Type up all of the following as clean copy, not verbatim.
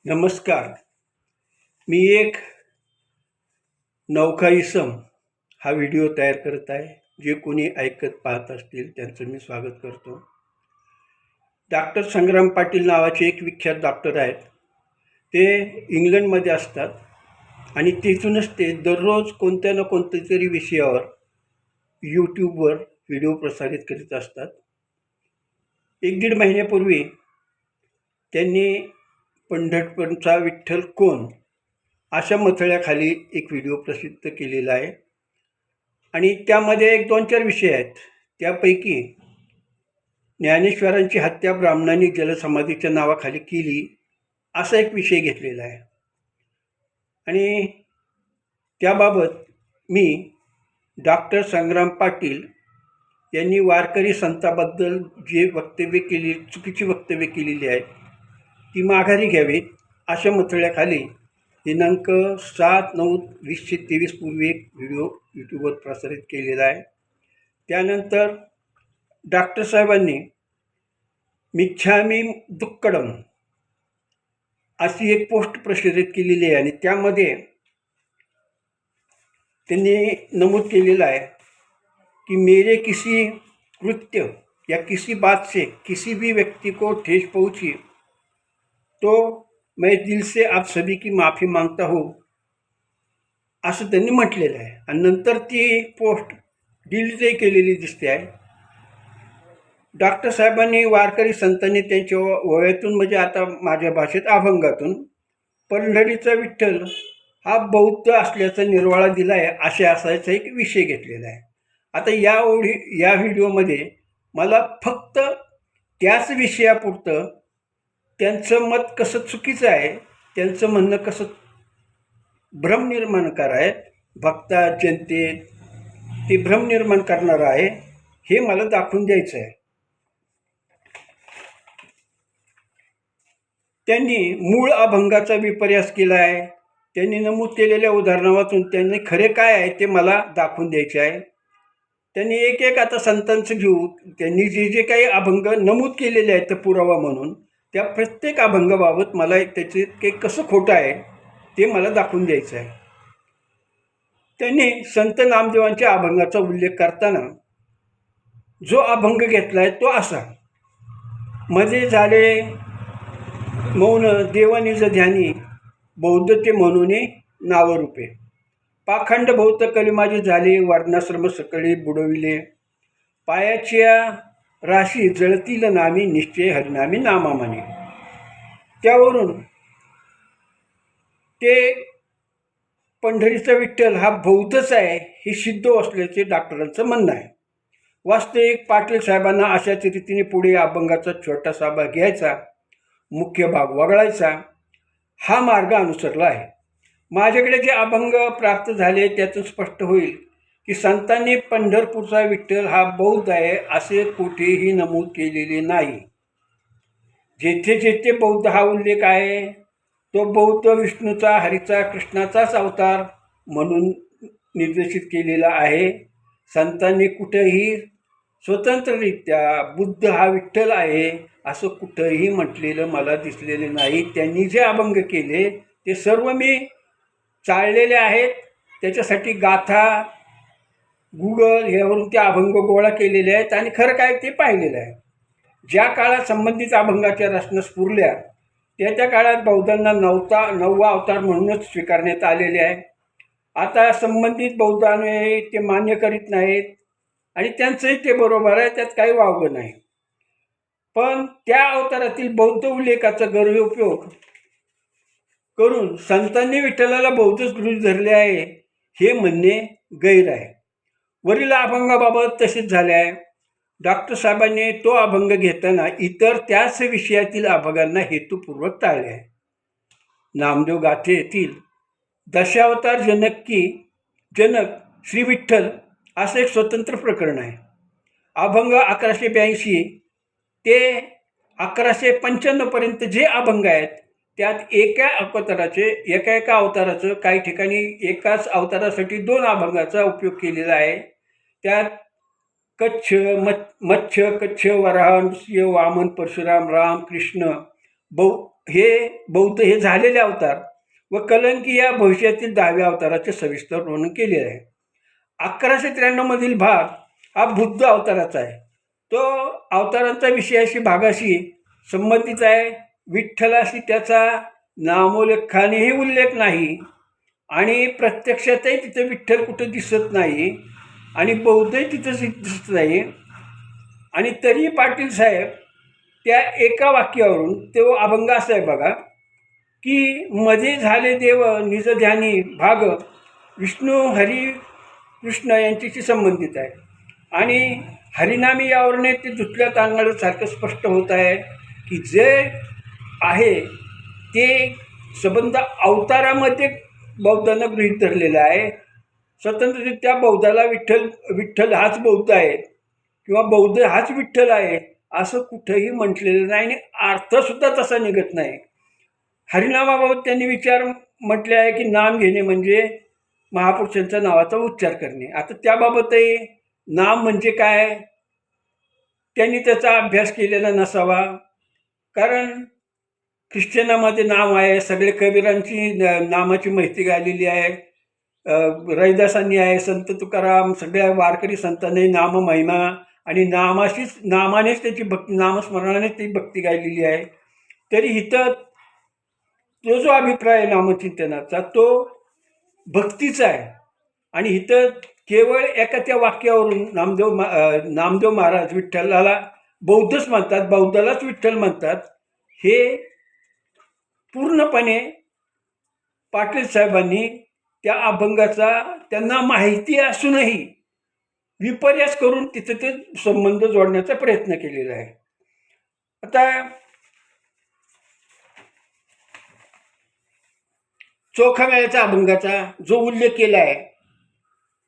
नमस्कार. मी एक नवखा इसम हा व्हिडिओ तयार करत आहे. जे कोणी ऐकत पाहत असतील त्यांचं मी स्वागत करतो. डॉक्टर संग्राम पाटील नावाचे एक विख्यात डॉक्टर आहेत. ते इंग्लंडमध्ये असतात आणि तिथूनच ते दररोज कोणत्या ना कोणत्या तरी विषयावर यूट्यूबवर व्हिडिओ प्रसारित करीत असतात. 1-1.5 महिन्यापूर्वी त्यांनी पंढरपूरचा विठ्ठल कोण अशा मथळ्याखाली एक व्हिडिओ प्रसिद्ध केलेला आहे आणि त्यामध्ये एक 2-4 विषय आहेत. त्यापैकी ज्ञानेश्वरांची हत्या ब्राह्मणांनी जलसमाधीच्या नावाखाली केली असा एक विषय घेतलेला आहे आणि त्याबाबत मी डॉक्टर संग्राम पाटील यांनी वारकरी संताबद्दल जे चुकीची वक्तव्य केलेली आहेत ती माघारी घ्यावीत अशा मथळ्याखाली दिनांक 7/9/2023 पूर्वी एक व्हिडिओ यूट्यूबवर प्रसारित केलेला आहे. त्यानंतर डॉक्टर साहेबांनी मिच्छामी दुक्कडम अशी एक पोस्ट प्रसारित केलेली आहे आणि त्यामध्ये त्यांनी नमूद केलेलं आहे कि मेरे किसी कृत्य या किसी बात से किसी भी व्यक्ति को ठेस पहुंची तो मैं दिल से आप सभी की माफ़ी मांगता हूँ असं त्यांनी म्हटलेलं आहे. आणि नंतर ती पोस्ट डिलीटही केलेली दिसते आहे. डॉक्टर साहेबांनी वारकरी संतांनी त्यांच्या वयातून म्हणजे आता माझ्या भाषेत अभंगातून पंढरीचा विठ्ठल हा बौद्ध असल्याचा निर्वाळा दिला आहे असे असायचा एक विषय घेतलेला आहे. आता या व्हिडिओमध्ये मला फक्त त्याच विषयापुरतं त्यांचं मत कसं चुकीचं आहे, त्यांचं म्हणणं कसं भ्रम निर्माणकार आहे, भक्तात जनतेत ते भ्रम निर्माण करणारं आहे हे मला दाखवून द्यायचं आहे. त्यांनी मूळ अभंगाचा विपर्यास केला आहे. त्यांनी नमूद केलेल्या उदाहरणातून त्यांनी खरे काय आहे ते मला दाखवून द्यायचे आहे. त्यांनी एक आता संतांचं घेऊ, त्यांनी जे काही अभंग नमूद केलेले आहेत ते पुरावा म्हणून त्या प्रत्येक अभंगाबाबत मला त्याचे काही कसं खोटं आहे ते मला दाखवून द्यायचं आहे. त्यांनी संत नामदेवांच्या अभंगाचा उल्लेख करताना जो अभंग घेतला आहे तो असा: मध्ये झाले मौन देवनिज ध्यानी बौद्ध ते म्हणून नावरूपे, पाखंड भौत कलिमाजी झाले वर्णाश्रम सकळी बुडविले, पायाच्या राशी जळतील नामी निश्चय हरिनामी नामामाने. त्यावरून ते पंढरीचा विठ्ठल हा बौद्धच आहे हे सिद्ध असल्याचे डॉक्टरांचं म्हणणं आहे. वास्तविक पाटील साहेबांना अशाच रीतीने पुढे अभंगाचा छोटासा भाग घ्यायचा, मुख्य भाग वगळायचा हा मार्ग अनुसरला आहे. माझ्याकडे जे अभंग प्राप्त झाले त्यातून स्पष्ट होईल की संतांनी पंढरपूरचा विठ्ठल हा बौद्ध आहे असे कुठेही नमूद केलेले नाही. जेथे जेथे बौद्ध हा उल्लेख आहे तो बौद्ध विष्णूचा, हरीचा, कृष्णाचाच अवतार म्हणून निर्देशित केलेला आहे. संतांनी कुठेही स्वतंत्ररित्या बुद्ध हा विठ्ठल आहे असं कुठंही म्हटलेलं मला दिसलेले नाही. त्यांनी जे अभंग केले ते सर्व मी चाळलेले आहेत. त्याच्यासाठी गाथा, गुगल ह्यावरून ते अभंग गोळा केलेले आहेत आणि खरं काय ते पाहिलेलं आहे. ज्या काळात संबंधित अभंगाच्या रचना स्फुरल्या त्या काळात बौद्धांना 9वा अवतार म्हणूनच स्वीकारण्यात आलेले आहे. आता संबंधित बौद्धांनी ते मान्य करीत नाहीत आणि त्यांचंही ते बरोबर आहे, त्यात काही वावगं नाही. पण त्या अवतारातील बौद्ध उल्लेखाचा गैरउपयोग करून संतांनी विठ्ठलाला बौद्धच गृहीत धरले आहे हे म्हणणे गैर आहे. वरील अभंगाबाबत तसेच झाले आहे. डॉक्टर साहेबांनी तो अभंग घेताना इतर त्याच विषयातील अभंगांना हेतुपूर्वक टाळले आहे. नामदेव गाथेतील दशावतार जनक श्री विठ्ठल असं एक स्वतंत्र प्रकरण आहे. अभंग 1182 ते 1195 पर्यंत जे अभंग आहेत त्यात एका अवताराचं काही ठिकाणी एकाच अवतारासाठी 2 अभंगाचा उपयोग केलेला आहे. त्यात मत्स्य, कच्छ, वराह, नृसिंह, वामन, परशुराम, राम, कृष्ण हे बौद्ध हे झालेले अवतार व कलंकी या भविष्यातील 10व्या अवताराचे सविस्तर वर्णन केलेले आहे. 1193 मधील भाग हा बुद्ध अवताराचा आहे. तो अवतारांचा विषयाशी भागाशी संबंधित आहे. विठ्ठलाशी त्याचा नामोल्लेखानेही उल्लेख नाही आणि प्रत्यक्षातही तिथे विठ्ठल कुठं दिसत नाही आणि बौद्धही तिथं दिसत नाही. आणि तरी पाटील साहेब त्या एका वाक्यावरून तो अभंग असा आहे बघा की मध्ये झाले देव निजध्यानी भाग विष्णू हरी कृष्ण यांच्याशी संबंधित आहे. आणि हरिनामी यावरने ते धुतल्या तांदळासारखं स्पष्ट होत आहे की जे आहे ते संबंध अवतारामध्ये बौद्धांना गृहीत धरलेलं आहे. स्वतंत्ररित्या बौद्धाला विठ्ठल हाच बौद्ध आहे किंवा बौद्ध हाच विठ्ठल आहे असं कुठंही म्हटलेलं नाही आणि अर्थसुद्धा तसा निघत नाही. हरिनामाबाबत त्यांनी विचार म्हटले आहे की नाम घेणे म्हणजे महापुरुषांच्या नावाचा उच्चार करणे. आता त्याबाबतही नाम म्हणजे काय त्यांनी त्याचा अभ्यास केलेला नसावा. कारण ख्रिश्चनामध्ये नाव आहे, सगळे कबीरांची नामाची माहिती गायलेली आहे, रैदासांनी आहे, संत तुकाराम, सगळ्या वारकरी संतांनी नाम महिमा आणि नामानेच त्याची भक्ती, नामस्मरणानेच ती भक्ती गायलेली आहे. तरी इथं तो जो अभिप्राय आहे नामचिंतनाचा तो भक्तीचा आहे. आणि इथं केवळ एका त्या वाक्यावरून नामदेव महाराज विठ्ठलाला बौद्धच म्हणतात, बौद्धालाच विठ्ठल म्हणतात, हे पूर्णपणे पाटील साहेबांनी त्या अभंगाचा त्यांना माहिती असूनही विपर्यास करून तिथे ते संबंध जोडण्याचा प्रयत्न केलेला आहे. आता चोखामेळ्याच्या अभंगाचा जो उल्लेख केला आहे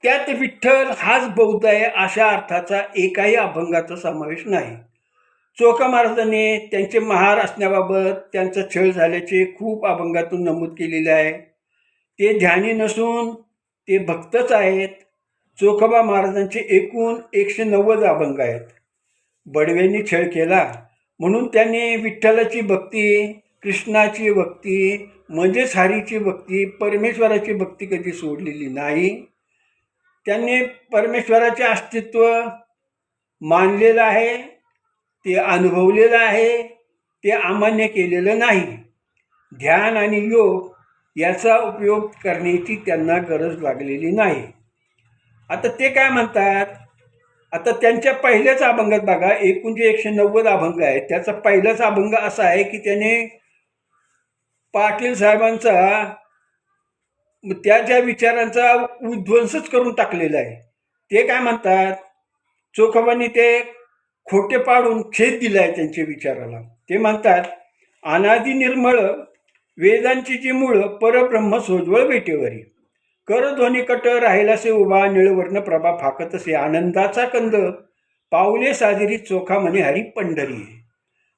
त्यात विठ्ठल हाच बौद्ध आहे अशा अर्थाचा एकाही अभंगाचा समावेश नाही. चोखा महाराजांनी त्यांचे महार असण्याबाबत त्यांचा छळ झाल्याचे खूप अभंगातून नमूद केलेले आहे. ते ध्यानी नसून ते भक्तच आहेत. चोखोबा महाराजांचे एकूण 190 अभंग आहेत. बडव्यांनी छळ केला म्हणून त्यांनी विठ्ठलाची भक्ती, कृष्णाची भक्ती म्हणजेच हरीची भक्ती, परमेश्वराची भक्ती कधी सोडलेली नाही. त्यांनी परमेश्वराचे अस्तित्व मानलेलं आहे, ते अनुभवलेलं आहे, ते अमान्य केलेलं नाही. ध्यान आणि योग याचा उपयोग करण्याची त्यांना गरज लागलेली नाही. आता ते काय म्हणतात, आता त्यांच्या पहिल्याच अभंगात बघा, एकूण जे 190 अभंग आहेत त्याचा पहिलाच अभंग असा आहे की त्याने पाटील साहेबांचा त्या विचारांचा उद्ध्वंसच करून टाकलेला आहे. ते काय म्हणतात, चोखोबांनी ते खोटे पाडून छेद दिला आहे त्यांच्या विचाराला. ते म्हणतात, अनादि निर्मळ वेदांची जी मूळ परब्रह्म सोज्वळ बेटेवरी करध्वनी कट राहिलासे उभा निळवर्ण प्रभा फाकतसे आनंदाचा कंद पाऊले साजरी चोखा म्हणे हरी पंढरी.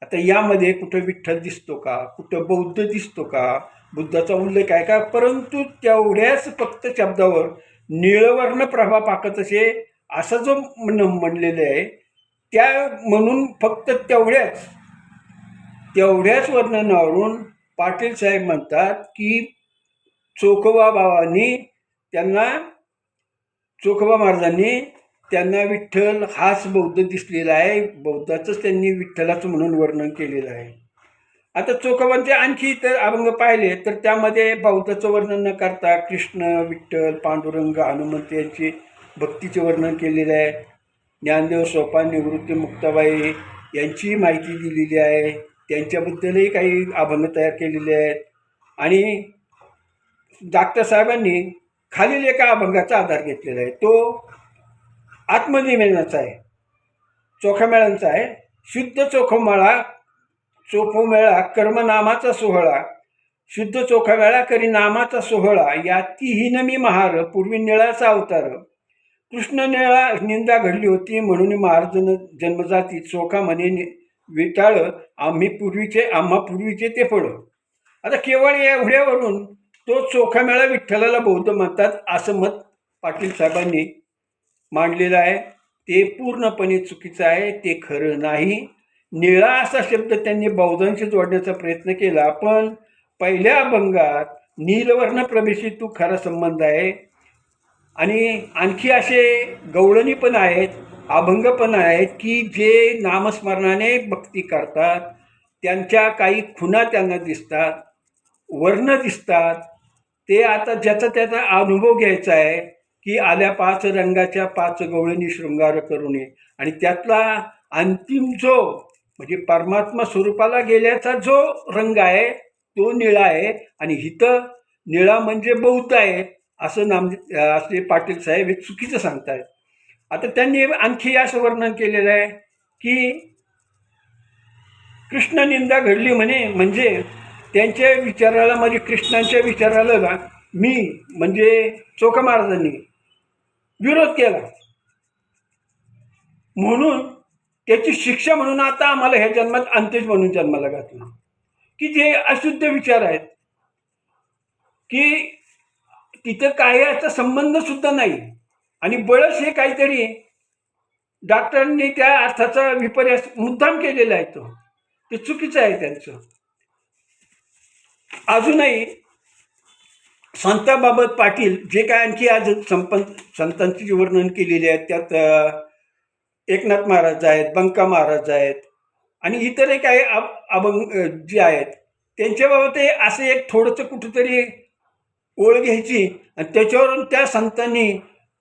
आता यामध्ये कुठं विठ्ठल दिसतो का, कुठं बौद्ध दिसतो का, बुद्धाचा उल्लेख आहे का, परंतु तेवढ्याच फक्त शब्दावर निळवर्ण प्रभा फाकतसे असं जो म्हणलेलं आहे त्या म्हणून फक्त तेवढ्याच वर्णनावरून पाटील साहेब म्हणतात की चोखोबा महाराजांनी त्यांना विठ्ठल हाच बौद्ध दिसलेला आहे, बौद्धाचंच त्यांनी विठ्ठलाचं म्हणून वर्णन केलेलं आहे. आता चोखोबांचे आणखी इतर अभंग पाहिले तर त्यामध्ये बौद्धाचं वर्णन न करता कृष्ण, विठ्ठल, पांडुरंग, हनुमंत यांचे भक्तीचे वर्णन केलेले आहे. ज्ञानदेव, सोपान, निवृत्ती, मुक्ताबाई यांची माहिती दिलेली आहे. त्यांच्याबद्दलही काही अभंग तयार केलेले आहेत. आणि डॉक्टर साहेबांनी खालील एका अभंगाचा आधार घेतलेला आहे, तो आत्मनिवेदनाचा आहे, चोखामेळ्यांचा आहे. शुद्ध चोखोमेळा कर्मनामाचा सोहळा, शुद्ध चोखामेळा करी नामाचा सोहळा, या तिहीन मी महार पूर्वी निळाचा अवतार, कृष्ण निळा निंदा घडली होती म्हणून महाराज जन्मजाती चोखा म्हणे विटाळ आम्हा पूर्वीचे ते फळ. आता केवळ एवढ्यावरून तो चोखामेळा विठ्ठलाला बौद्ध म्हणतात असं मत पाटील साहेबांनी मांडलेलं आहे. ते पूर्णपणे चुकीचं आहे, ते खरं नाही. निळा असा शब्द त्यांनी बौद्धांशी जोडण्याचा प्रयत्न केला, पण पहिल्या अभंगात नीलवर्ण प्रवेशी तू खरा संबंध आहे. आणि आणखी असे गवळणी पण आहेत, अभंग पण आहेत की जे नामस्मरणाने भक्ती करतात, त्यांच्या काही खुणा त्यांना दिसतात, वर्ण दिसतात. ते आता ज्याचा त्याचा अनुभव घ्यायचा आहे की आल्या 5 रंगाच्या 5 गवळणी शृंगार करून आणि त्यातला अंतिम जो म्हणजे परमात्मा स्वरूपाला गेल्याचा जो रंग आहे तो निळा आहे. आणि इथं निळा म्हणजे बौद्ध आहे असं असे पाटील साहेब हे चुकीचं सांगतायत. आता त्यांनी आणखी असं वर्णन केलेलं आहे की कृष्ण निंदा घडली म्हणजे त्यांच्या विचाराला म्हणजे कृष्णांच्या विचाराला ना मी म्हणजे चोखा महाराजांनी विरोध केला, म्हणून त्याची शिक्षा म्हणून आता आम्हाला ह्या जन्मात अंत्यज म्हणून जन्माला घातलं. की जे अशुद्ध विचार आहेत की तिथं काय याचा संबंध सुद्धा नाही. आणि बळस हे काहीतरी डॉक्टरांनी त्या अर्थाचा विपर्यास मुद्दाम केलेला आहे, ते चुकीचं आहे त्यांचं. अजूनही संतांबाबत पाटील जे काय आणखी आज संतांची वर्णन केलेली आहेत त्यात एकनाथ महाराज आहेत, बंका महाराज आहेत आणि इतरही काही अभंग जे आहेत त्यांच्याबाबत असं एक थोडंसं कुठंतरी ओळ घ्यायची आणि त्याच्यावरून त्या संतांनी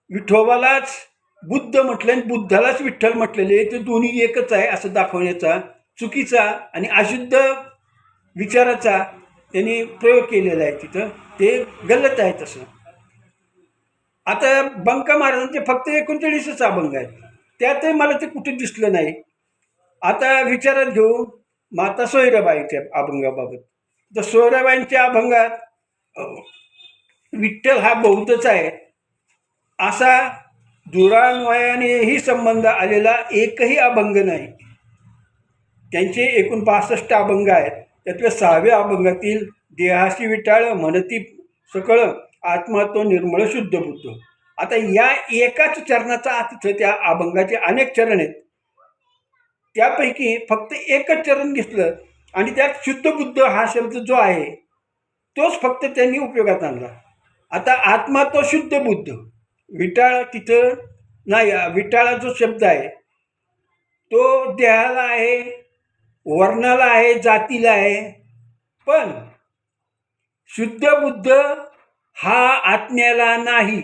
विठोबालाच बुद्ध म्हटलं आणि बुद्धालाच विठ्ठल म्हटलेले, ते दोन्ही एकच आहे असं दाखवण्याचा चुकीचा आणि अशुद्ध विचाराचा त्यांनी प्रयोग केलेला आहे तिथं. ते गलत आहे तसं. आता बंका महाराजांचे फक्त 39च अभंग आहेत, त्यातही मला ते कुठे दिसलं नाही. आता विचारात घेऊ माता सोयराबाईच्या अभंगाबाबत. तर सोयराबाईंच्या अभंगात विठ्ठल हा बौद्धच आहे असा दुरान्वयानेही संबंध आलेला एकही अभंग नाही. त्यांचे एकूण 62 अभंग आहेत. त्यातल्या 6व्या अभंगातील देहाशी विटाळ म्हणती सकळ आत्मा तो निर्मळ शुद्ध बुद्ध. आता या एकाच चरणाचा अर्थ, त्या अभंगाचे अनेक चरण आहेत, त्यापैकी फक्त एकच चरण दिसलं आणि त्यात शुद्ध बुद्ध हा शब्द जो आहे तोच फक्त त्यांनी उपयोगात आणला. आता आत्मा तो शुद्ध बुद्ध, विटाळ तिथं नाही. विटाळा जो शब्द आहे तो देहाला आहे, वर्णाला आहे, जातीला आहे. पण शुद्ध बुद्ध हा आत्म्याला नाही.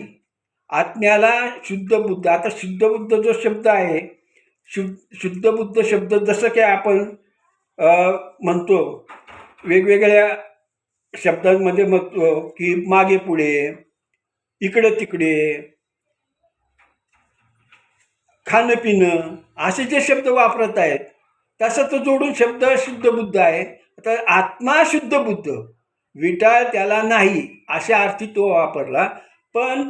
आत्म्याला शुद्ध बुद्ध, आता शुद्ध बुद्ध जो शब्द आहे, शुद्ध बुद्ध शब्द जसं की आपण म्हणतो वेगवेगळ्या शब्दांमध्ये म्हणतो की मागे पुढे, इकडे तिकडे, खाणं पिणं असे जे शब्द वापरत आहेत तसं तो जोडून शब्द शुद्ध बुद्ध आहे. आता आत्मा शुद्ध बुद्ध, विटाळ त्याला नाही अशा अर्थी तो वापरला. पण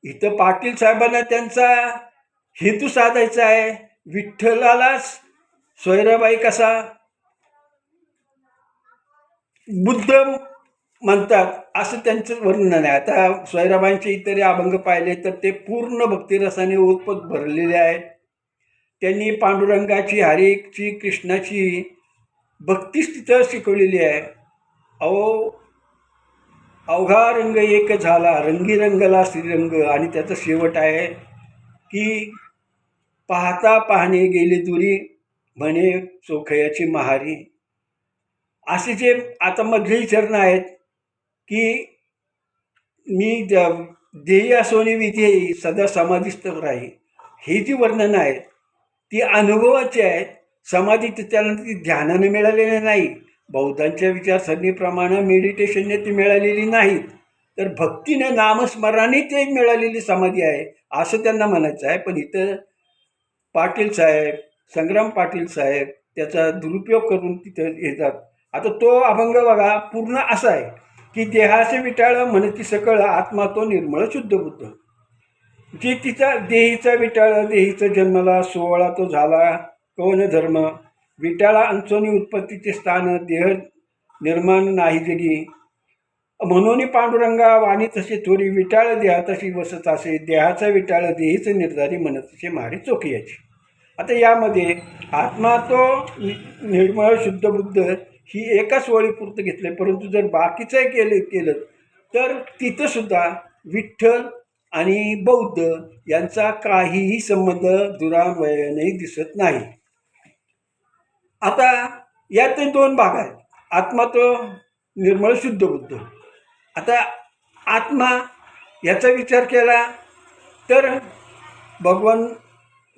इथं पाटील साहेबांना त्यांचा हेतू साधायचा आहे. विठ्ठलालाच सोयराबाई कसा बुद्ध म्हणतात असं त्यांचं वर्णन आहे. आता सोयराबाईंचे इतर अभंग पाहिले तर ते पूर्ण भक्तिरसाने ओतप्रोत भरलेले आहेत. त्यांनी पांडुरंगाची, हरीची, कृष्णाची भक्तीच तिथं शिकवलेली आहे. अवघा रंग एक झाला, रंगी रंगला श्रीरंग. आणि त्याचा शेवट आहे की पाहता पाहणे गेले दुरी, म्हणे चोखयाची महारी. असे जे आता मधली चरण आहेत की मी ध्येय सोनी विधेयी सदा समाधीस्थ राही, हे जी वर्णनं आहेत ती अनुभवाची आहेत. समाधी त्यानंतर ती ध्यानाने मिळालेली नाही, बौद्धांच्या विचारसरणीप्रमाणे मेडिटेशनने ती मिळालेली नाहीत, तर भक्तीने नामस्मरणाने ते मिळालेली समाधी आहे असं त्यांना म्हणायचं आहे. पण इथं पाटील साहेब, संग्राम पाटील साहेब त्याचा दुरुपयोग करून तिथं येतात. आता तो अभंग बघा पूर्ण असा आहे की देहाचे विटाळ म्हणती सकळ आत्मा तो निर्मळ शुद्ध बुद्ध. जी तिचा देहीचा विटाळ, देहीचा जन्मला 16 तो झाला कवन धर्म. विटाळा अंचोनी उत्पत्तीचे स्थान, देह निर्माण नाही जगी. म्हणून पांडुरंगा वाणी तसे थोडी, विटाळ देहा तशी वसत असे. देहाचा विटाळ देहीच निर्धारी म्हणत तसे मारी चोखयाची. आता यामध्ये आत्मा तो निर्मळ शुद्ध बुद्ध ही एकाच ओळीपुरतं घेतलं, परंतु जर बाकीचं केलं तर तिथंसुद्धा विठ्ठल आणि बौद्ध यांचा काहीही संबंध दुरान्वयाने दिसत नाही. आता यात दोन भाग आहेत. आत्मा तो निर्मळ शुद्ध बुद्ध. आता आत्मा याचा विचार केला तर भगवान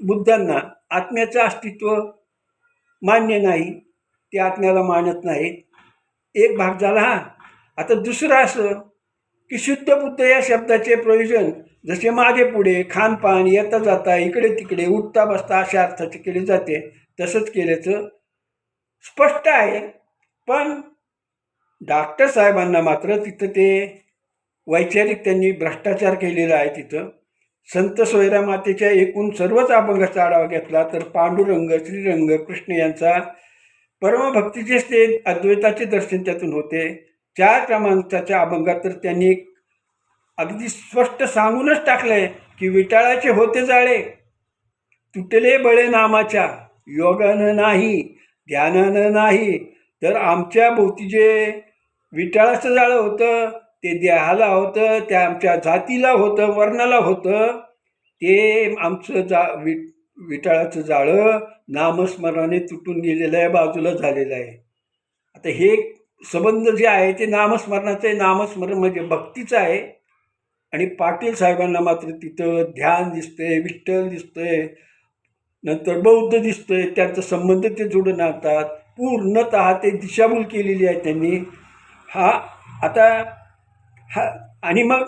बुद्धांना आत्म्याचं अस्तित्व मान्य नाही, ते आत्म्याला मानत नाहीत. एक भाग झाला हा. आता दुसरं असं की शुद्ध बुद्ध या शब्दाचे प्रयोजन जसे मागे पुढे खानपान येता जाता इकडे तिकडे उठता बसता अशा अर्थाचे केले जाते, तसंच केल्याचं स्पष्ट आहे. पण डॉक्टर साहेबांना मात्र तिथं ते वैचारिक त्यांनी भ्रष्टाचार केलेला आहे. तिथं संत सोयरा मातेच्या एकूण सर्वच अभंगाचा आढावा घेतला तर पांडुरंग, श्रीरंग, कृष्ण यांचा परमभक्तीचे ते अद्वैताचे दर्शन त्यातून होते. 4 क्रमांकाच्या अभंगात तर त्यांनी अगदी स्पष्ट सांगूनच टाकलंय की विटाळाचे होते जाळे, तुटले बळे नामाच्या, योगानं नाही ध्यानानं नाही. तर आमच्या भोवती जे विटाळाचं जाळं होतं ते देहाला होतं, त्या आमच्या जातीला होतं, वर्णाला होतं. ते आमचं विटाळाचं जाळं नामस्मरणाने तुटून गेलेलं आहे, बाजूला झालेलं आहे. आता हे संबंध जे आहे ते नामस्मरणाचं आहे. नामस्मरण म्हणजे भक्तीचं आहे. आणि पाटील साहेबांना मात्र तिथं ध्यान दिसतंय, विठ्ठल दिसतंय, नंतर बौद्ध दिसतंय. त्यांचा संबंध ते जोडून आणतात. पूर्णतः ते दिशाभूल केलेली आहे त्यांनी. आणि मग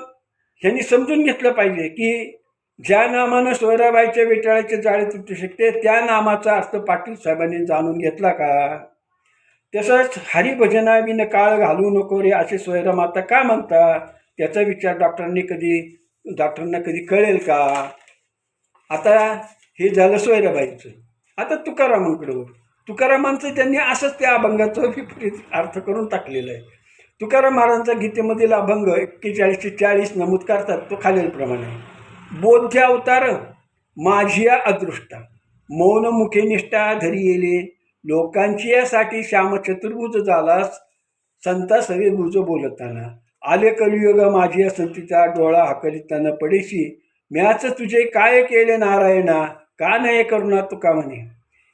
ह्यांनी समजून घेतलं पाहिजे की ज्या नामानं सोयराबाईच्या विटाळाचे जाळे तुटू शकते त्या नामाचा अर्थ पाटील साहेबांनी जाणून घेतला का? तसंच हरिभजना बिन काळ घालू नको रे असे सोयरामाता का म्हणतात, त्याचा विचार डॉक्टरांना कधी कळेल का? आता हे झालं सोयराबाईचं. आता तुकारामांचं त्यांनी असंच त्या अभंगाचं विपरीत अर्थ करून टाकलेलं आहे. तुकाराम महाराजांचा गीतेमधील अभंग 41-40 नमूद करतात. तो खालीलप्रमाणे: बोध्य अवतार माझिया अदृष्टा, मौन मुखे निष्ठा धरी येले, लोकांची यासाठी श्याम चतुर्भुज झालास, संता सवे भुज बोलताना, आले कलियुग माझिया संतीचा, डोळा हाकलिताना पडेशी, म्याच तुझे काय केले नारायणा, का नये करुणा तुका म्हणे.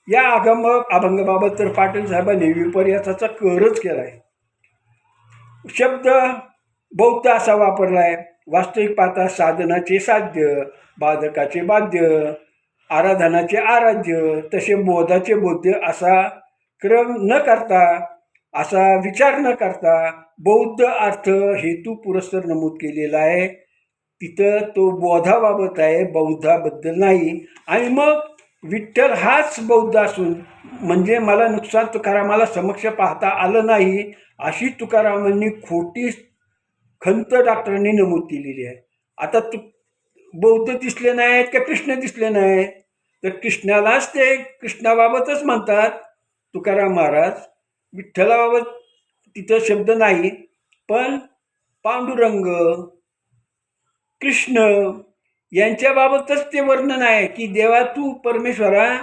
या अभंगाबाबत तर पाटील साहेबांनी विपर्यासाचा करच केला आहे. शब्द बौद्ध असा वापरला आहे. वास्तविक पाहता साधनाचे साध्य, बाधकाचे बाध्य, आराधनाचे आराध्य, तसे बोधाचे बोध्य असा क्रम न करता, असा विचार न करता बौद्ध अर्थ हेतू पुरस्सर नमूद केलेला आहे. तिथं तो बोधाबाबत आहे, बौद्धाबद्दल नाही. आणि मग विठ्ठल हाच बौद्ध असून म्हणजे मला नुकसान तुकारामाला समक्ष पाहता आलं नाही अशी तुकारामांनी खोटी खंत डॉक्टरांनी नमूद केलेली आहे. आता बौद्ध दिसले नाहीत का कृष्ण दिसले नाहीत, तर कृष्णालाच ते कृष्णाबाबतच म्हणतात तुकाराम महाराज. विठ्ठलाबाबत तिथं शब्द नाही. पण पांडुरंग, कृष्ण यांच्याबाबतच ते वर्णन आहे की देवा तू परमेश्वरा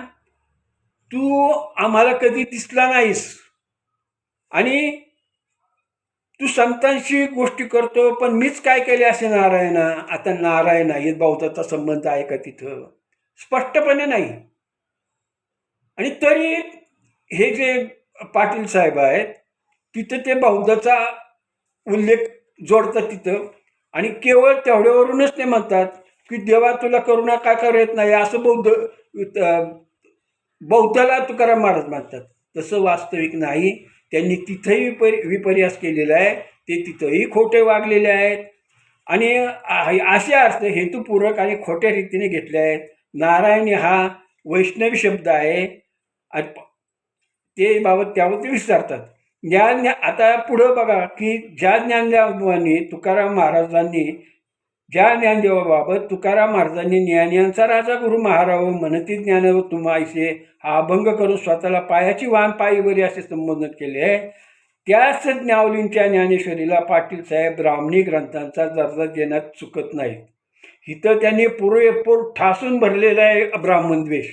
तू आम्हाला कधी दिसला नाहीस आणि तू संतांशी गोष्टी करतो, पण मीच काय केले असे नारायणा. आता नारायण आहे बौद्धाचा संबंध आहे का तिथं? स्पष्टपणे नाही. आणि तरी हे जे पाटील साहेब आहेत तिथं ते बौद्धाचा उल्लेख जोडतात तिथं. आणि केवळ तेवढ्यावरूनच ते म्हणतात की देवा तुला करुणा का करत नाही असं बौद्धाला तुकाराम महाराज म्हणतात. तसं वास्तविक नाही. त्यांनी तिथंही विपर्यास केलेला आहे. ते तिथंही खोटे वागलेले आहेत आणि असे अर्थ हेतुपूर्वक आणि खोट्या रीतीने घेतले आहेत. नारायणी हा वैष्णवी शब्द आहे. ते त्याबाबत विचारतात. आता पुढं बघा की ज्या ज्ञानदेवांनी तुकाराम महाराजांनी ज्या ज्ञानदेवाबाबत तुकाराम महाराजांनी ज्ञानियांचा राजा गुरु महाराव म्हणती ज्ञानव तुमाईसे हा अभंग करून स्वतःला पायाची वाहन पायीवरी असे संबोधन केले आहे. त्याच ज्ञावलींच्या ज्ञानेश्वरीला पाटील साहेब ब्राह्मणी ग्रंथांचा दर्जा देण्यात चुकत नाहीत. इथं त्यांनी पुरेपूर ठासून भरलेला आहे ब्राह्मण द्वेष.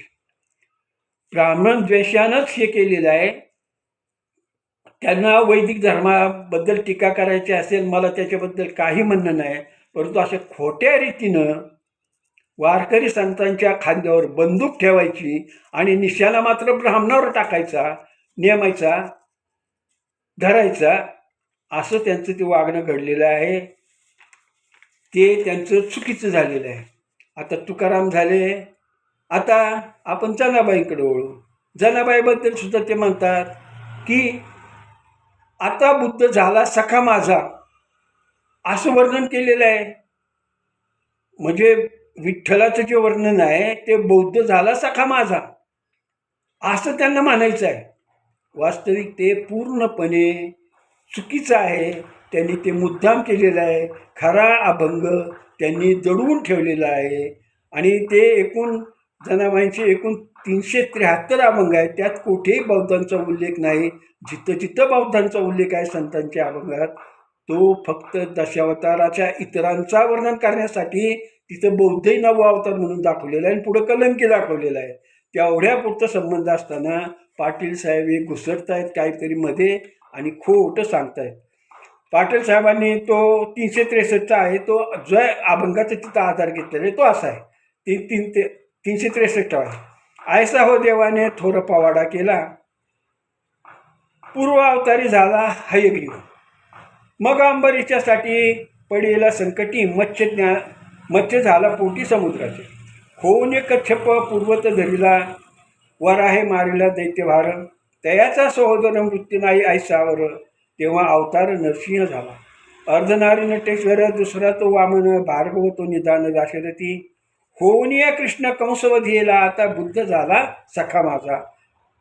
ब्राह्मण द्वेषानंच हे केलेलं आहे. त्यांना वैदिक धर्माबद्दल टीका करायची असेल, मला त्याच्याबद्दल काही म्हणणं नाही. परंतु अशा खोट्या रीतीनं वारकरी संतांच्या खांद्यावर बंदूक ठेवायची आणि निशाणा मात्र ब्राह्मणावर टाकायचा, नेमायचा, धरायचा, असं त्यांचं ते वागणं घडलेलं आहे. ते त्यांचं चुकीचं झालेलं आहे. आता तुकाराम झाले. आता आपण जनाबाईंकडे वळू. जनाबाईबद्दल सुद्धा ते म्हणतात की आता बुद्ध झाला सखा माझा, असं वर्णन केलेलं आहे. म्हणजे विठ्ठलाचं जे वर्णन आहे ते बौद्ध झाला सखा माझा, असं त्यांना म्हणायचं आहे. वास्तविक ते पूर्णपणे चुकीचं आहे. त्यांनी ते मुद्दाम केलेलं आहे. खरा अभंग त्यांनी दडवून ठेवलेला आहे. आणि ते जनाबाईंचे एकूण 373 अभंग आहेत. त्यात कुठेही बौद्धांचा उल्लेख नाही. जिथं जिथं बौद्धांचा उल्लेख आहे संतांच्या अभंगात, तो फक्त दशावताराच्या इतरांचा वर्णन करण्यासाठी तिथं बौद्धही नववा अवतार म्हणून दाखवलेला आहे आणि पुढं कलंकी दाखवलेला आहे. तेवढ्या पुरतं संबंध असताना पाटील साहेब हे घुसडतायत काहीतरी मध्ये आणि खोटं सांगतायत. पाटील साहेबांनी तो 363 आहे, तो जो अभंगाचा तिथं आधार घेतलेला आहे तो असा आहे. 363 आहे. ऐसा हो देवाने थोर पवाडा केला, पूर्व अवतारी झाला हयग्रीव. मग अंबरीच्यासाठी पडेला संकटी, मत्स्य झाला पोटी समुद्राचे. होऊन कच्छप पूर्वत धरिला, वराहे मारिला दैत्यभार. तयाचा सहोदर मृत्यू नाही ऐसावर, तेव्हा अवतार नरसिंह झाला. अर्धनारी नटेश्वर, दुसरा तो वामन, भार्गव तो निदान दाशरथी. होऊन कृष्ण कंसवधीला, आता बुद्ध झाला सखा माझा.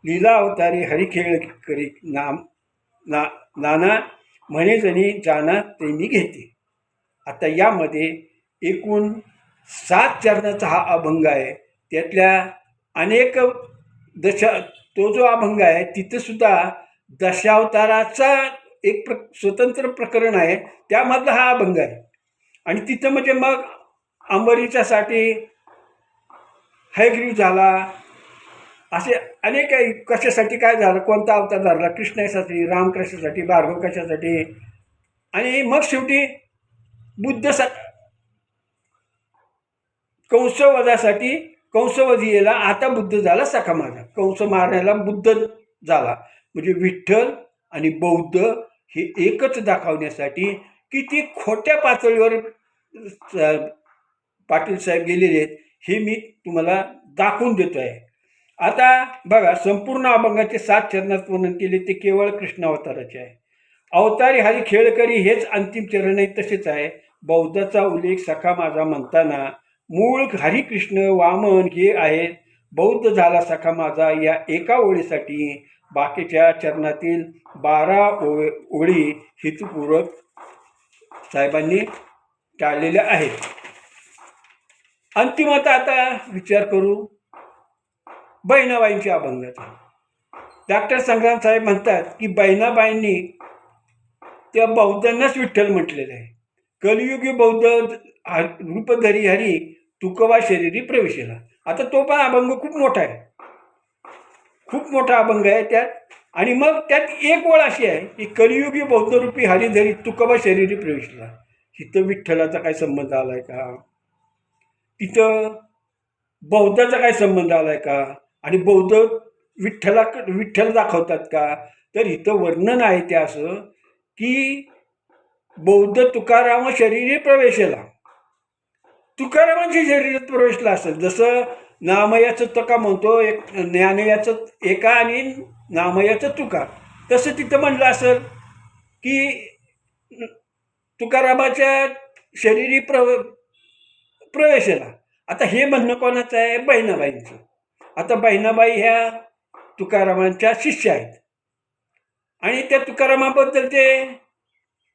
लीला अवतारी हरिखेळ करी नाना, म्हणे जणी जाना त्यांनी घेते. आता यामध्ये एकूण 7 चरणाचा हा अभंग आहे. त्यातल्या अनेक तो जो अभंग आहे तिथं सुद्धा दशावताराचा एक स्वतंत्र प्रकरण आहे, त्यामधला हा अभंग आहे. आणि तिथं म्हणजे मग अंबरीच्यासाठी हयग्रीव झाला, असे अनेक कशासाठी काय झालं, कोणता अवतार धरला, कृष्णासाठी, राम कशासाठी, भार्गव कशासाठी, आणि मग शेवटी बुद्ध कंसवधासाठी, कंसवधीला आता बुद्ध झाला सखा माझा. कंस मारण्याला बुद्ध झाला. म्हणजे विठ्ठल आणि बौद्ध हे एकच दाखवण्यासाठी किती खोट्या पातळीवर पाटील साहेब गेलेले आहेत हे मी तुम्हाला दाखवून देतो आहे. आता बघा, संपूर्ण अभंगाचे 7 चरणात वर्णन केले ते केवळ कृष्णावताराचे आहे. अवतारी हरी खेळकरी हेच अंतिम चरण आहे, तसेच आहे. बौद्धाचा उल्लेख सखा माझा म्हणताना मूळ हरिकृष्ण वामन हे आहेत. बौद्ध झाला सखा माझा या एका ओळीसाठी बाकीच्या चरणातील 12 ओळी हेतुपूर्वक साहेबांनी टाळलेल्या आहेत. अंतिमता आता विचार करू बहिणाबाईंच्या अभंगाचा. डॉक्टर संग्राम साहेब म्हणतात की बहिणाबाईंनी त्या बौद्धांनाच विठ्ठल म्हटलेलं आहे. कलियुगी बौद्ध रूपधरी हरी तुकवा शरीरी प्रवेशेला. आता तो पण अभंग खूप मोठा आहे, खूप मोठा अभंग आहे त्यात. आणि मग त्यात एक ओळ अशी आहे की कलियुगी बौद्धरूपी हरिधरी तुकवा शरीरी प्रवेशला. तिथं विठ्ठलाचा काय संबंध आलाय का, तिथं बौद्धाचा काय संबंध आलाय का, आणि बौद्ध विठ्ठल दाखवतात का. तर इथं वर्णन आहे ते असं की बौद्ध तुकाराम शरीरी प्रवेशला, तुकारामांच्या शरीरात प्रवेशला असेल. जसं नामयाचं तुका म्हणतो, एक ज्ञानयाचं एका आणि नामयाचं तुका, तसं तिथं म्हणलं असेल की तुकारामाच्या शरीरी प्रवेशला. आता हे म्हणणं कोणाचं आहे, बहिणाबाईंचं. आता बहिणाबाई ह्या तुकारामांच्या शिष्य आहेत आणि त्या तुकारामाबद्दल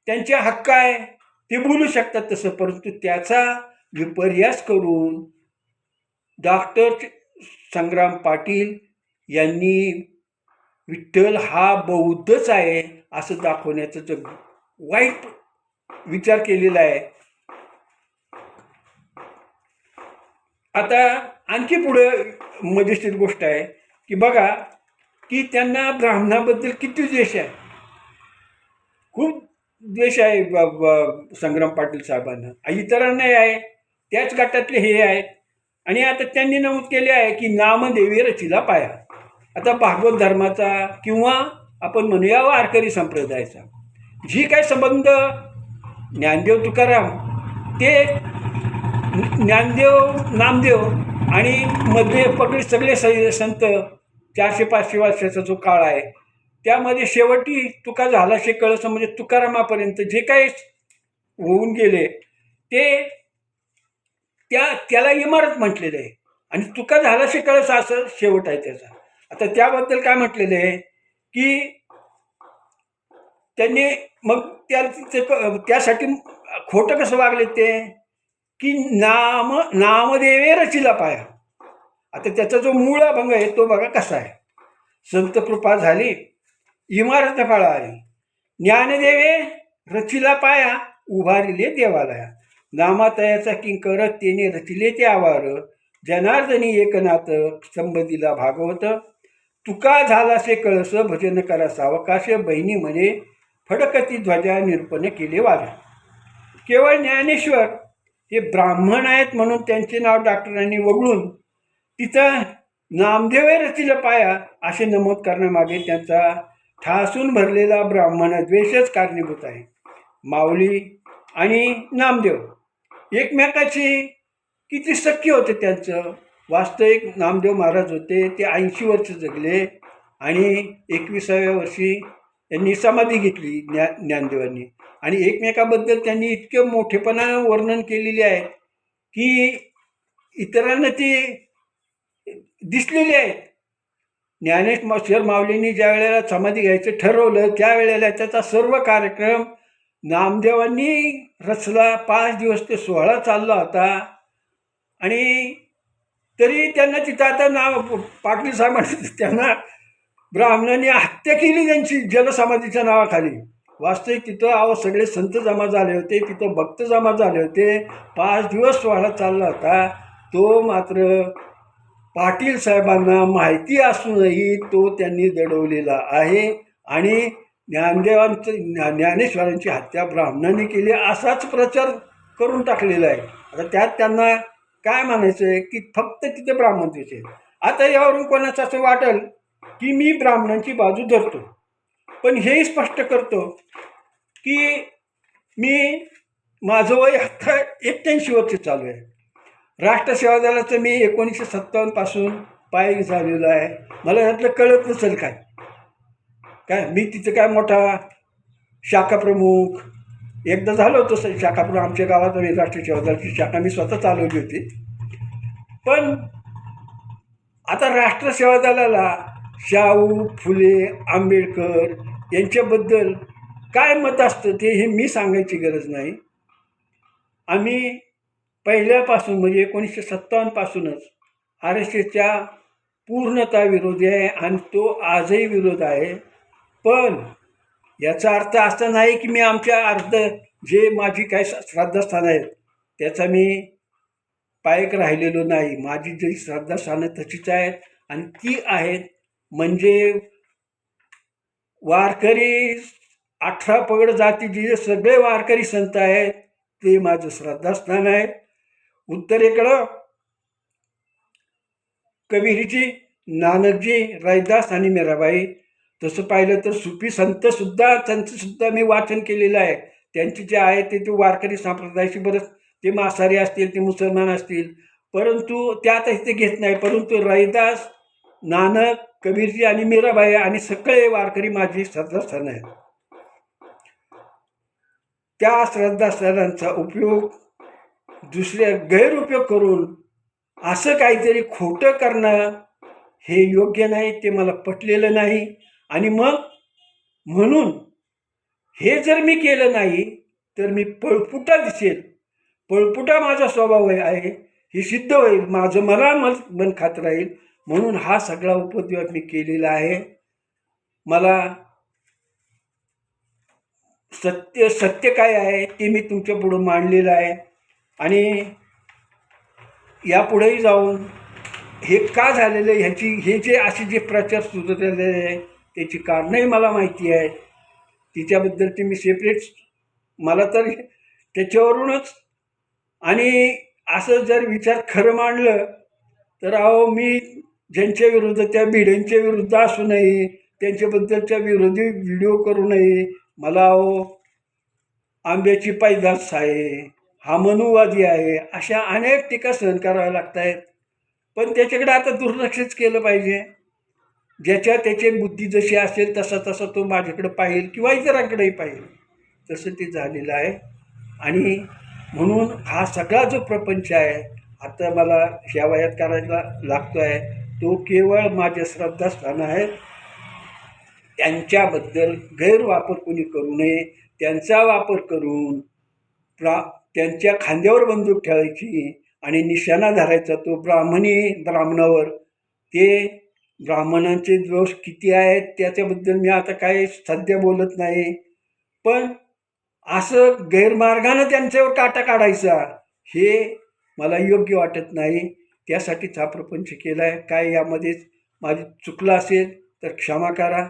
त्यांचे हक्क आहे, ते बोलू शकतात तसं. परंतु त्याचा विपर्यास करून डॉक्टर संग्राम पाटील यांनी विठ्ठल हा बौद्धच आहे असं दाखवण्याचा जो वाईट विचार केलेला आहे. आता आणखी पुढे मजेशीर गोष्ट आहे की बघा की त्यांना ब्राह्मणाबद्दल किती द्वेष आहे, खूप द्वेष आहे संग्राम पाटील साहेबांना. इतरांनाही आहे, त्याच गटातले हे आहेत. आणि आता त्यांनी नमूद केले आहे की नामदेवी रचिला पाया. आता भागवत धर्माचा किंवा आपण म्हणूया वारकरी संप्रदायाचा जी काय संबंध ज्ञानदेव तुकाराम ते ज्ञानदेव नामदेव आणि मध्ये पगडी सगळे संत 400-500 वर्षाचा जो काळ आहे त्यामध्ये शेवटी तुका झालाशे कळस म्हणजे तुकारामापर्यंत जे काही होऊन गेले ते त्याला इमारत म्हटलेलं आहे. आणि तुका झालाशे कळस असं शेवट आहे त्याचा. आता त्याबद्दल काय म्हटलेलं आहे की त्यांनी मग त्यासाठी खोटं कसं वागले ते की नामदेवे रचिला पाया. आता त्याचा जो मूळ अभंग आहे तो बघा कसा आहे. संत कृपा झाली इमारत फळाली, ज्ञानदेवे रचिला पाया, उभारिले देवालया. नामातयाचा किंकर तेने रचिले ते आवार, जनार्दनी एकनाथ संबंधीला भागवत. तुका झालासे कळस भजन करा सावकाश, बहिणी म्हणे फडकती ध्वजा निरूपण केले वाज. केवळ ज्ञानेश्वर हे ब्राह्मण आहेत म्हणून त्यांचे नाव डॉक्टरांनी वगळून तिथं नामदेवे रचिला पाया असे नमूद करण्यामागे त्यांचा ठासून भरलेला ब्राह्मण द्वेषच कारणीभूत आहे. माऊली आणि नामदेव एकमेकाची किती सख्य होते त्यांचं. वास्तविक नामदेव महाराज होते ते 80 वर्ष जगले आणि 21व्या वर्षी त्यांनी समाधी घेतली ज्ञानदेवांनी. आणि एकमेकाबद्दल त्यांनी इतके मोठेपणानं वर्णन केलेले आहे की इतरांना ती दिसलेली आहेत. ज्ञानेश्वर माऊलींनी ज्या वेळेला समाधी घ्यायचं ठरवलं त्यावेळेला त्याचा सर्व कार्यक्रम नामदेवांनी रचला. 5 दिवस ते सोहळा चालला होता. आणि तरी त्यांना तिथं आता पाटील साहेबांनी त्यांना ब्राह्मणांनी हत्या केली त्यांची जलसमाधीच्या नावाखाली. वास्तविक तिथं सगळे संत जमा झाले होते, तिथं भक्त जमा झाले होते. 5 दिवस सोहळा चालला होता. तो मात्र पाटील साहेबांना माहिती असूनही तो त्यांनी दडवलेला आहे. आणि ज्ञानेश्वरांची हत्या ब्राह्मणांनी केली असाच प्रचार करून टाकलेला आहे. आता त्यात त्यांना काय म्हणायचं आहे की फक्त तिथे ब्राह्मण तिथे. आता यावरून कोणाचं असं वाटेल की मी ब्राह्मणांची बाजू धरतो, पण हेही स्पष्ट करतो की माझं वय आता 81 वर्ष चालू आहे. राष्ट्र सेवा दलाचं मी 1957 पासून पायी झालेलो आहे. मला यातलं कळत नसेल काय मी तिथं काय मोठा शाखा प्रमुख एकदा झालो होतो. शाखा प्रमुख आमच्या गावात राष्ट्रीय सेवा दलाची शाखा मी स्वतः चालवली होती. पण आता राष्ट्र सेवा दलाला शाहू फुले आंबेडकर यांच्याबद्दल काय मत असतं ते हे मी सांगायची गरज नाही. आम्ही पहिल्यापासून म्हणजे 1957 पासूनच RSSच्या पूर्णतः विरोधी आहे आणि तो आजही विरोध आहे. पण याचा अर्थ असा नाही की मी आमच्या जे माझी काही श्रद्धास्थानं आहेत त्याचा मी पायक राहिलेलो नाही. माझी जी श्रद्धास्थानं तशीच आहेत आणि ती आहेत म्हणजे वारकरी 18 पगड जातीचे जे सगळे वारकरी संत आहेत ते माझं श्रद्धास्थान आहे. उत्तरेकडं कबीरजी, नानकजी, रैदास आणि मीराबाई. तसं पाहिलं तर सुफी संतसुद्धा त्यांचंसुद्धा मी वाचन केलेलं आहे. त्यांची जे आहे ते वारकरी संप्रदायाशी बरंच ते मासारी असतील ते मुसलमान असतील परंतु त्यात ते घेत नाही. परंतु रैदास, नानक, कबीरजी आणि मीराबाई आणि सगळे वारकरी माझी श्रद्धास्थान आहेत. त्या श्रद्धास्थानांचा उपयोग गैरउपयोग करून असं काहीतरी खोटं करणं हे योग्य नाही. ते मला पटलेलं नाही. आणि म्हणून हे जर मी केलं नाही तर मी पळपुटा दिसेल. पळपुटा माझा स्वभाव आहे हे सिद्ध होईल. मला मन खात राहील. म्हणून हा सगळा उपद्व्याप मी केलेला आहे. मला सत्य काय आहे ते मी तुमच्या पुढं मांडलेलं आहे. आणि यापुढेही जाऊन हे का झालेलं आहे ह्याची हे जे असे जे प्रचार सुरू झालेले आहे त्याची कारणंही मला माहिती आहे. तिच्याबद्दलची मी सेपरेट मला तर त्याच्यावरूनच आणि असं जर विचार खरं मांडलं तर अहो मी ज्यांच्या विरुद्ध त्या भिडेंच्या विरुद्ध असू नये त्यांच्याबद्दलच्या विरोधी व्हिडिओ करू नये. मला अहो आंब्याची पैदास आहे, हा मनुवादी आहे, अशा अनेक टीका सहन कराव्या लागत आहेत. पण त्याच्याकडे आता दुर्लक्षच केलं पाहिजे. ज्याच्या त्याची बुद्धी जशी असेल तसा तसा तो माझ्याकडे पाहिल किंवा इतरांकडेही पाहिल, तसं ते झालेलं आहे. आणि म्हणून हा सगळा जो प्रपंच आहे आता मला ह्या वयात करायला लागतो आहे तो केवळ माझ्या श्रद्धास्थानं आहेत. त्यांच्याबद्दल गैरवापर कोणी करू नये. त्यांचा वापर करून त्यांच्या खांद्यावर बंदूक ठेवायची आणि निशाणा धरायचा तो ब्राह्मणावर. ते ब्राह्मणांचे दोष किती आहेत त्याच्याबद्दल मी आता काय सध्या बोलत नाही. पण असं गैरमार्गानं त्यांच्यावर काटा काढायचा हे मला योग्य वाटत नाही. त्यासाठीच हा प्रपंच केला आहे. काय यामध्ये माझी चुकलं असेल तर क्षमा करा.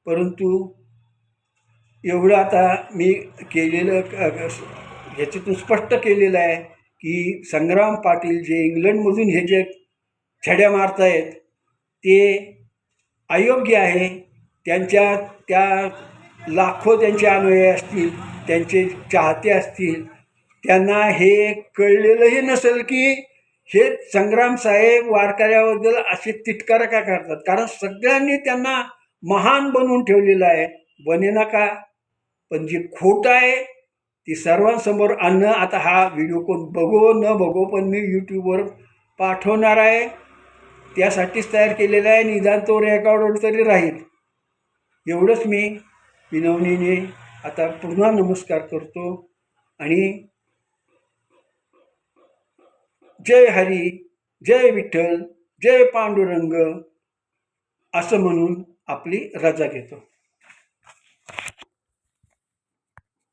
परंतु एवढं आता मी केलेलं ह्याच्यातून स्पष्ट केलेलं आहे की संग्राम पाटील जे इंग्लंडमधून हे जे छड्या मारतायत ते अयोग्य आहे. त्यांच्या त्या लाखो त्यांचे अनुयायी असतील, त्यांचे चाहते असतील, त्यांना हे कळलेलंही नसेल की हे संग्रामसाहेब वारकऱ्याबद्दल असे तिटकारा का करतात. कारण सगळ्यांनी त्यांना महान बनवून ठेवलेलं आहे. बने का, पण जे खोटं आहे ती सर्वांसमोर आणणं. आता हा व्हिडिओ कोण बघो न बघो पण मी यूट्यूबवर पाठवणार आहे. त्यासाठीच तयार केलेला आहे. निदान तो रेकॉर्डवर तरी राहील. एवढंच मी विनवणीने आता पुन्हा नमस्कार करतो आणि जय हरी, जय विठ्ठल, जय पांडुरंग असं म्हणून आपली रजा घेतो.